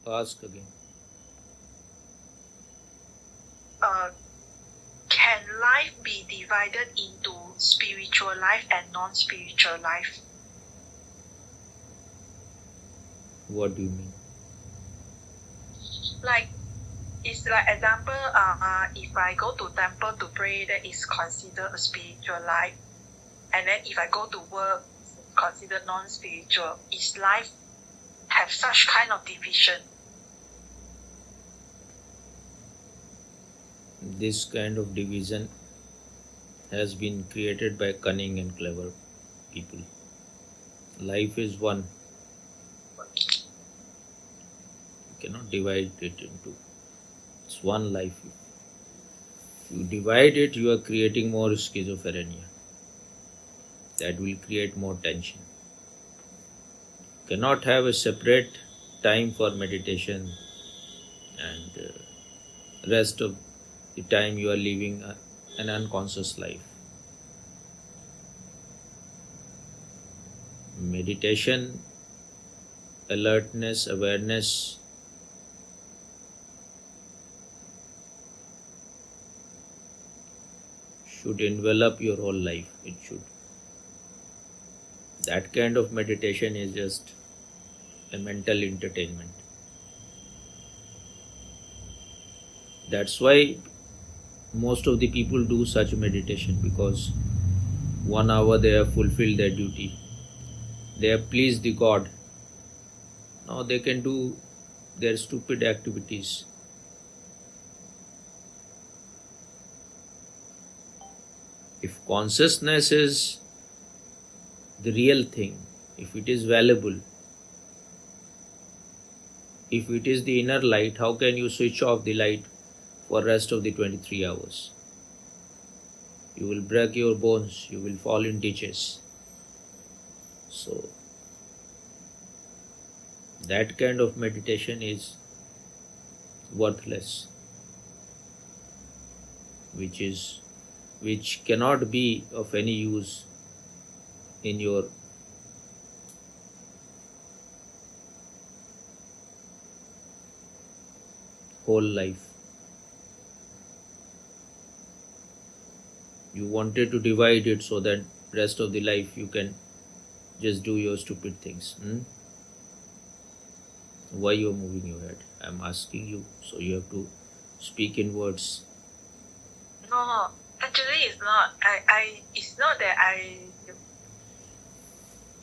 Ask again. Can life be divided into spiritual life and non-spiritual life? What do you mean? Like, it's like example, if I go to temple to pray, that is considered a spiritual life. And then if I go to work, it's considered non-spiritual. Is life have such kind of division? This kind of division has been created by cunning and clever people. Life is one. You cannot divide it into. It's one life. If you divide it, you are creating more schizophrenia. That will create more tension. You cannot have a separate time for meditation and rest of the time you are living an unconscious life. Meditation, alertness, awareness should envelop your whole life. It should. That kind of meditation is just a mental entertainment. That's why most of the people do such meditation, because 1 hour they have fulfilled their duty. They have pleased the God. Now they can do their stupid activities. If consciousness is the real thing, if it is valuable, if it is the inner light, how can you switch off the light for rest of the 23 hours? You will break your bones, you will fall in ditches. So that kind of meditation is worthless, which cannot be of any use in your whole life. You wanted to divide it so that rest of the life you can just do your stupid things. Why you are moving your head? I'm asking you, so you have to speak in words. No, actually it's not. It's not that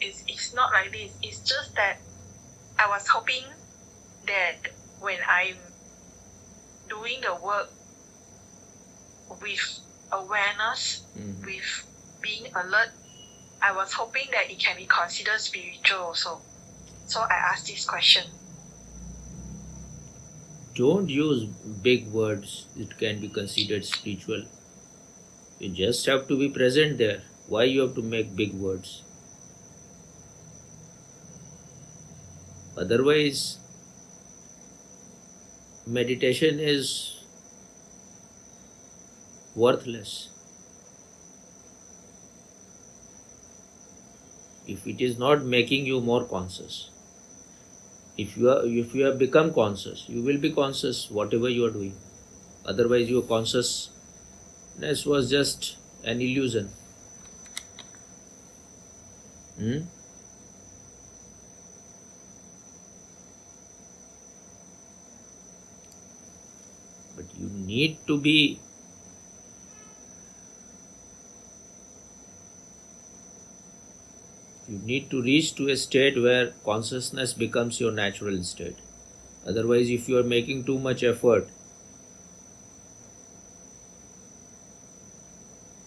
it's not like this. It's just that I was hoping that when I'm doing the work with awareness, with being alert, I was hoping that it can be considered spiritual also. So I asked this question. Don't use big words. It can be considered spiritual. You just have to be present there. Why you have to make big words? Otherwise, meditation is worthless. If it is not making you more conscious. If you have become conscious, you will be conscious whatever you are doing. Otherwise, your consciousness was just an illusion. But you need to be you need to reach to a state where consciousness becomes your natural state. Otherwise, if you are making too much effort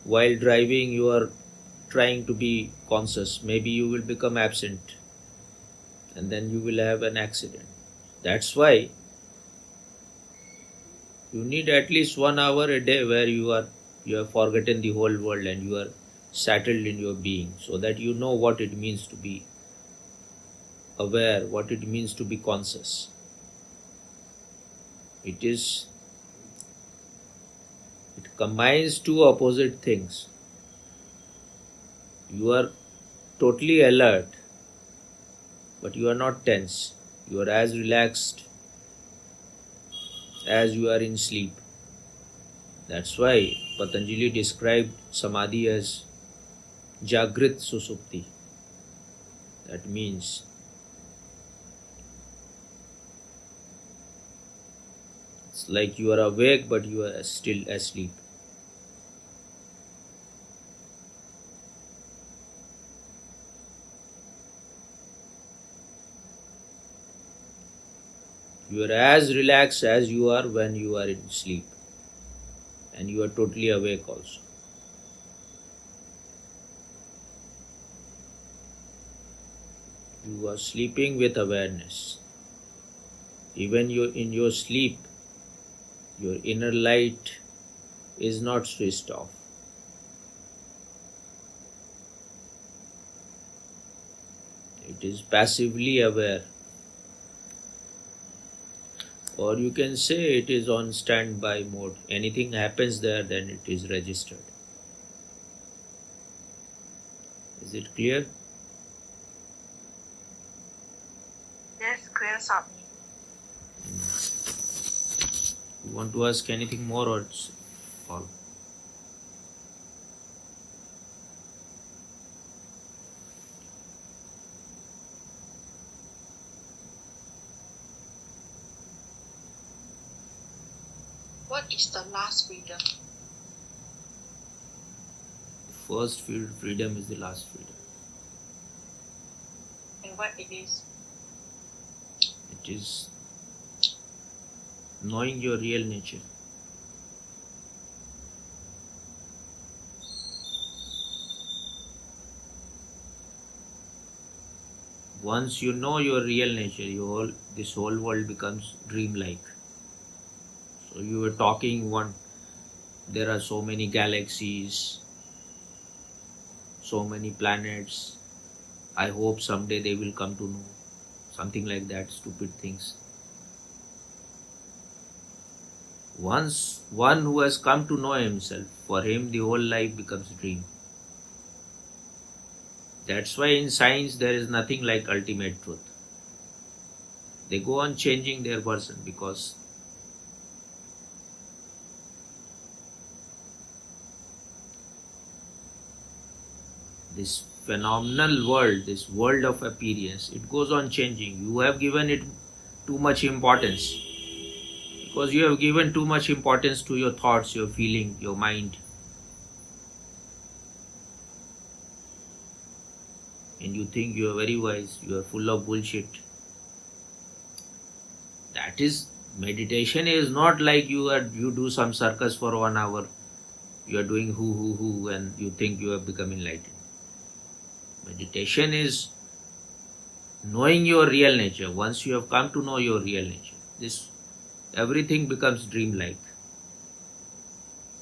while driving, you are trying to be conscious, maybe you will become absent and then you will have an accident. That's why you need at least 1 hour a day where you have forgotten the whole world and you are settled in your being, so that you know what it means to be aware, what it means to be conscious. It combines two opposite things. You are totally alert, but you are not tense. You are as relaxed as you are in sleep. That's why Patanjali described Samadhi as Jagrit Susupti. That means it's like you are awake but you are still asleep. You are as relaxed as you are when you are in sleep, and you are totally awake also. You are sleeping with awareness. Even in your sleep, your inner light is not switched off. It is passively aware, or you can say it is on standby mode. Anything happens there, then it is registered. Is it clear? Yes, clear, Swami. You want to ask anything more, or it's all? What is the last freedom? The first freedom is the last freedom. And what it is? It is knowing your real nature. Once you know your real nature, this whole world becomes dreamlike. So you were talking there are so many galaxies, so many planets. I hope someday they will come to know. Something like that, stupid things. Once one who has come to know himself, for him the whole life becomes a dream. That's why in science there is nothing like ultimate truth. They go on changing their version because this phenomenal world, this world of appearance, it goes on changing. You have given it too much importance because you have given too much importance to your thoughts, your feeling, your mind. And you think you are very wise, you are full of bullshit. That is, meditation is not like you do some circus for 1 hour. You are doing who and you think you have become enlightened. Meditation is knowing your real nature. Once you have come to know your real nature, everything becomes dreamlike.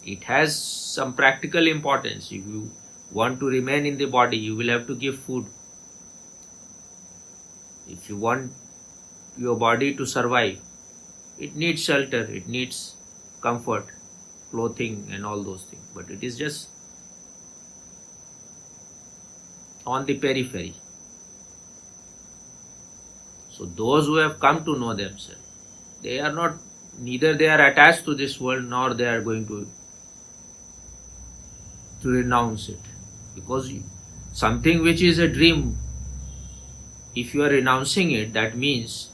It has some practical importance. If you want to remain in the body, you will have to give food. If you want your body to survive, it needs shelter, it needs comfort, clothing and all those things. But it is just on the periphery. So those who have come to know themselves, neither they are attached to this world nor they are going to renounce it. Because something which is a dream, if you are renouncing it, that means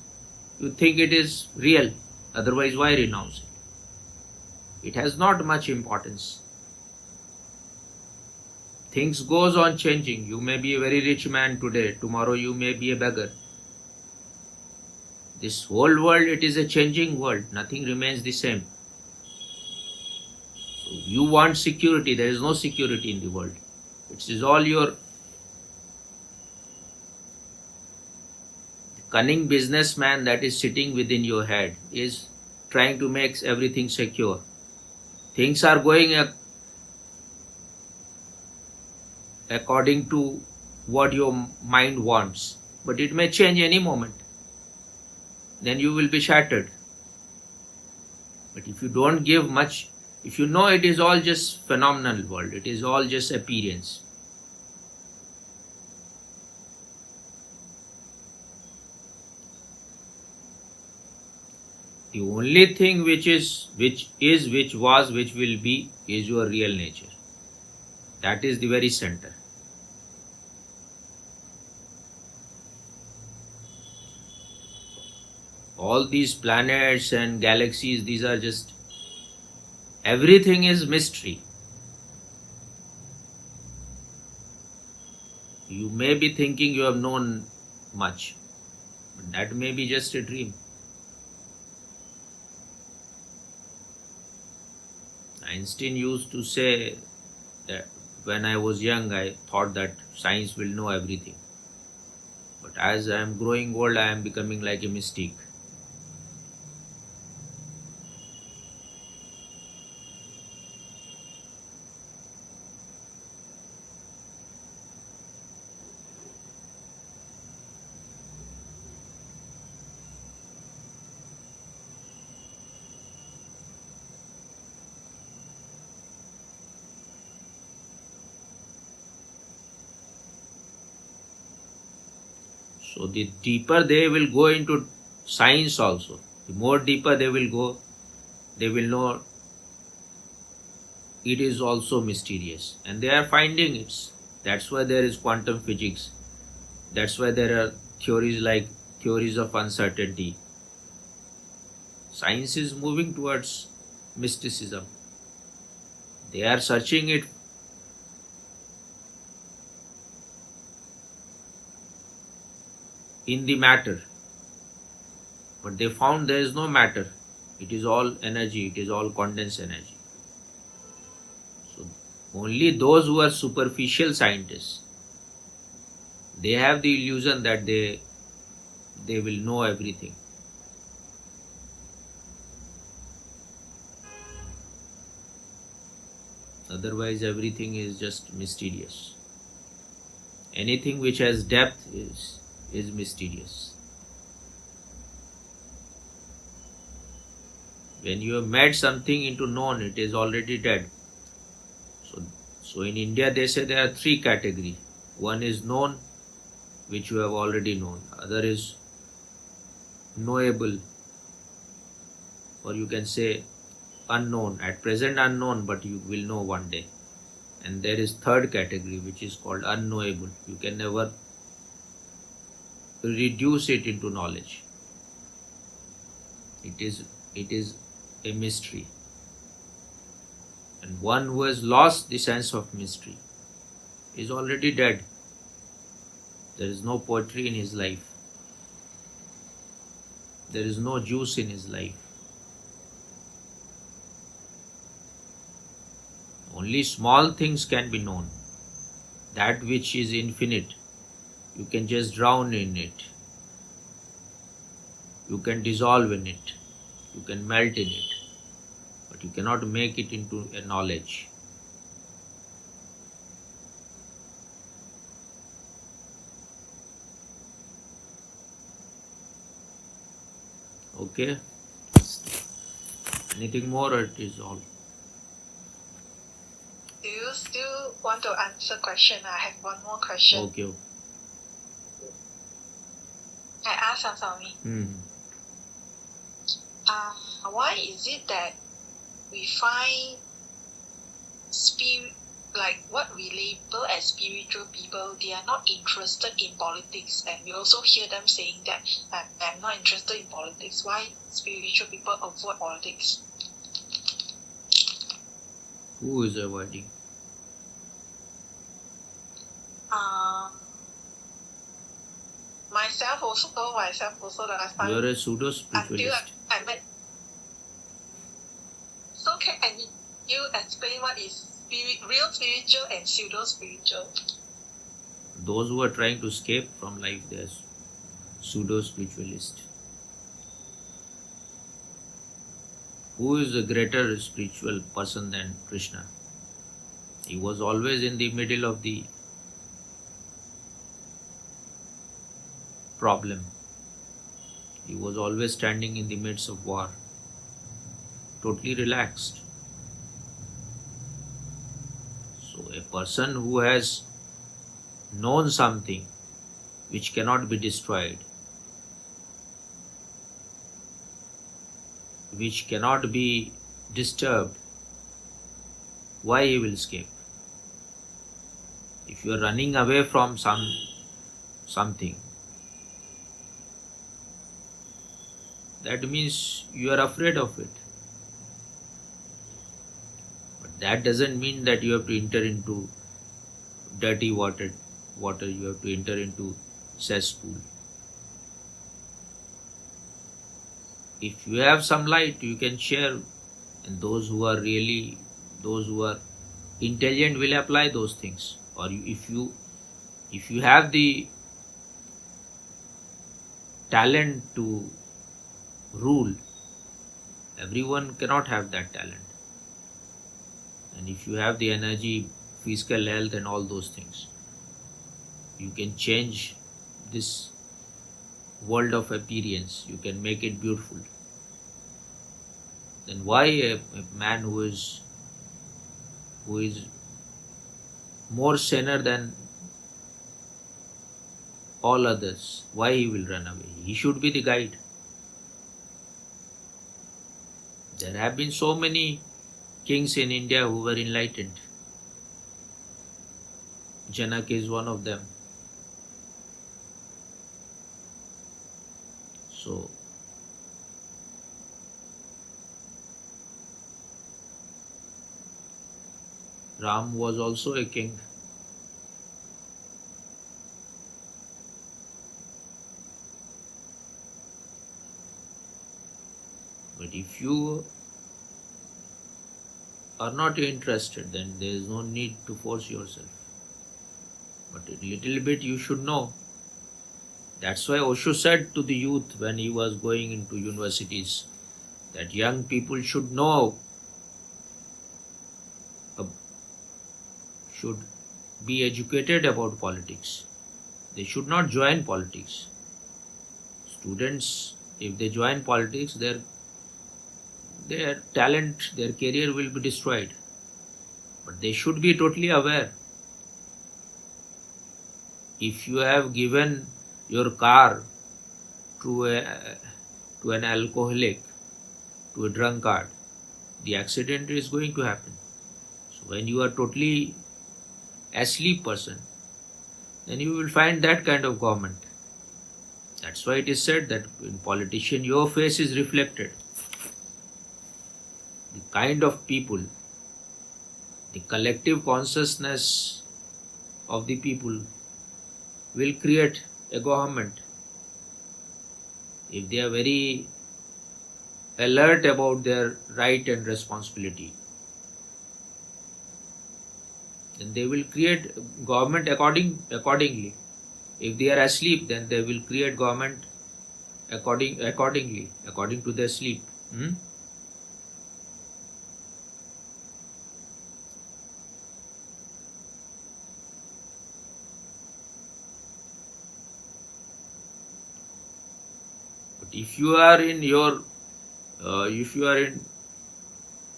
you think it is real. Otherwise, why renounce it? It has not much importance. Things goes on changing. You may be a very rich man today. Tomorrow you may be a beggar. This whole world, it is a changing world. Nothing remains the same. So you want security. There is no security in the world. It is all your cunning businessman that is sitting within your head is trying to make everything secure. Things are going according to what your mind wants, but it may change any moment. Then you will be shattered. But if you don't give much, if you know it is all just phenomenal world, it is all just appearance. The only thing which was, which will be, is your real nature. That is the very center. All these planets and galaxies, these are just, everything is mystery. You may be thinking you have known much, but that may be just a dream. Einstein used to say that when I was young, I thought that science will know everything. But as I am growing old, I am becoming like a mystic. So the deeper they will go into science also, the more deeper they will go, they will know it is also mysterious. And they are finding it. That's why there is quantum physics. That's why there are theories like theories of uncertainty. Science is moving towards mysticism. They are searching it in the matter, but they found there is no matter. It is all energy, it is all condensed energy. So only those who are superficial scientists, they have the illusion that they will know everything. Otherwise everything is just mysterious. Anything which has depth is mysterious. When you have made something into known, it is already dead. So in India they say there are three categories. One is known, which you have already known. Other is knowable, or you can say unknown. At present unknown, but you will know one day. And there is third category, which is called unknowable. You can never reduce it into knowledge. It is a mystery. And one who has lost the sense of mystery is already dead. There is no poetry in his life. There is no juice in his life. Only small things can be known. That which is infinite, you can just drown in it. You can dissolve in it. You can melt in it. But you cannot make it into a knowledge. Okay? Anything more, or it is all? Do you still want to answer question? I have one more question. Okay. I ask Swami. Why is it that we find spirit, like what we label as spiritual people, they are not interested in politics, and we also hear them saying that I'm not interested in politics. Why spiritual people avoid politics? Who is avoiding? Myself also the last time. You are a pseudo spiritualist. Until I met. So can you explain what is real spiritual and pseudo spiritual? Those who are trying to escape from life, they are pseudo spiritualist. Who is a greater spiritual person than Krishna? He was always in the middle of the problem. He was always standing in the midst of war, totally relaxed. So a person who has known something which cannot be destroyed, which cannot be disturbed, why he will escape? If you are running away from something, that means you are afraid of it. But that doesn't mean that you have to enter into dirty water, you have to enter into cesspool. If you have some light, you can share, and those who are intelligent will apply those things. Or if you have the talent to rule, everyone cannot have that talent. And if you have the energy, physical health and all those things, you can change this world of appearance, you can make it beautiful. Then why a man who is more sinner than all others, why he will run away? He should be the guide. There have been so many kings in India who were enlightened. Janak is one of them. So Ram was also a king. But if you are not interested, then there is no need to force yourself. But a little bit you should know. That's why Osho said to the youth when he was going into universities that young people should know, should be educated about politics. They should not join politics. Students, if they join politics, their talent, their career will be destroyed. But they should be totally aware. If you have given your car to an alcoholic, to a drunkard, the accident is going to happen. So when you are totally asleep person, then you will find that kind of government. That's why it is said that in politician your face is reflected. The kind of people, the collective consciousness of the people will create a government. If they are very alert about their right and responsibility, then they will create government accordingly. If they are asleep, then they will create government according to their sleep. But if you are in your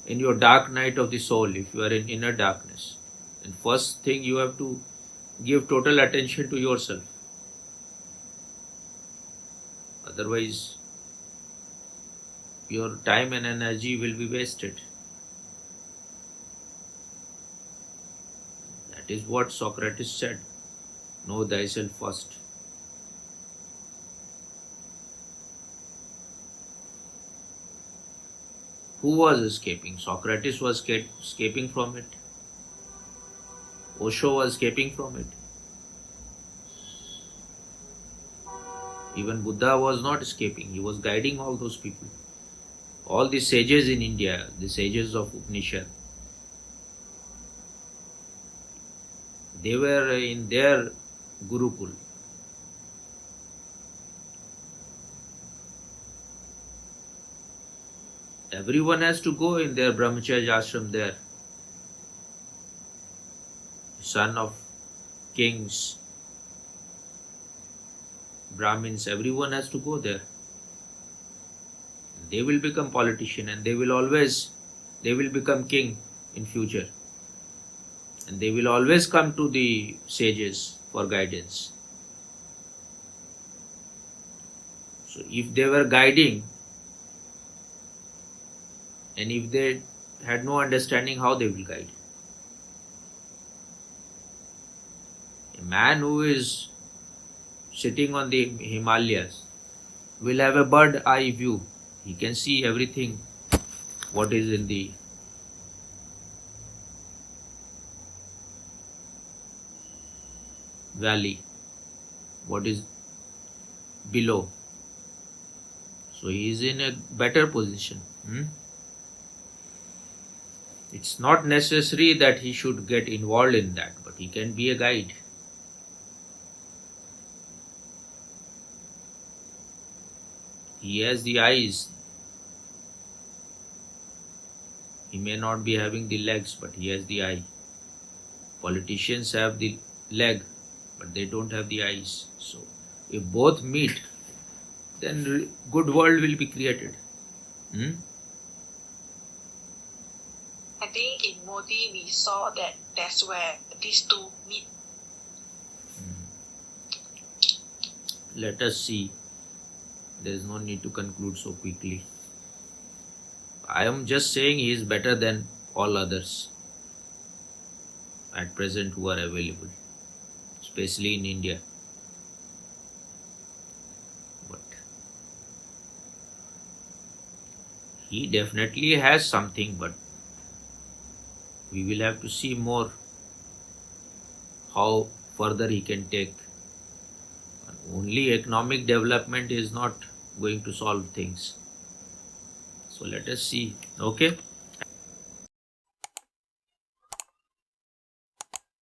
in your dark night of the soul, if you are in inner darkness, then first thing you have to give total attention to yourself. Otherwise, your time and energy will be wasted. That is what Socrates said. Know thyself first. Who was escaping? Socrates was escaping from it. Osho was escaping from it. Even Buddha was not escaping. He was guiding all those people. All the sages in India, the sages of Upanishad, they were in their Gurukul. Everyone has to go in their brahmacharya ashram there. Son of kings, Brahmins, everyone has to go there. They will become politician and they will become king in future. And they will always come to the sages for guidance. So if they were guiding, And if they had no understanding, how they will guide? A man who is sitting on the Himalayas will have a bird eye view. He can see everything what is in the valley, what is below. So he is in a better position. It's not necessary that he should get involved in that, but he can be a guide. He has the eyes. He may not be having the legs, but he has the eye. Politicians have the leg, but they don't have the eyes. So if both meet, then good world will be created. I think in Modi we saw that that's where these two meet. Let us see. There is no need to conclude so quickly. I am just saying he is better than all others at present who are available, especially in India. But he definitely has something, but we will have to see more how further he can take. Only economic development is not going to solve things. So let us see. Okay.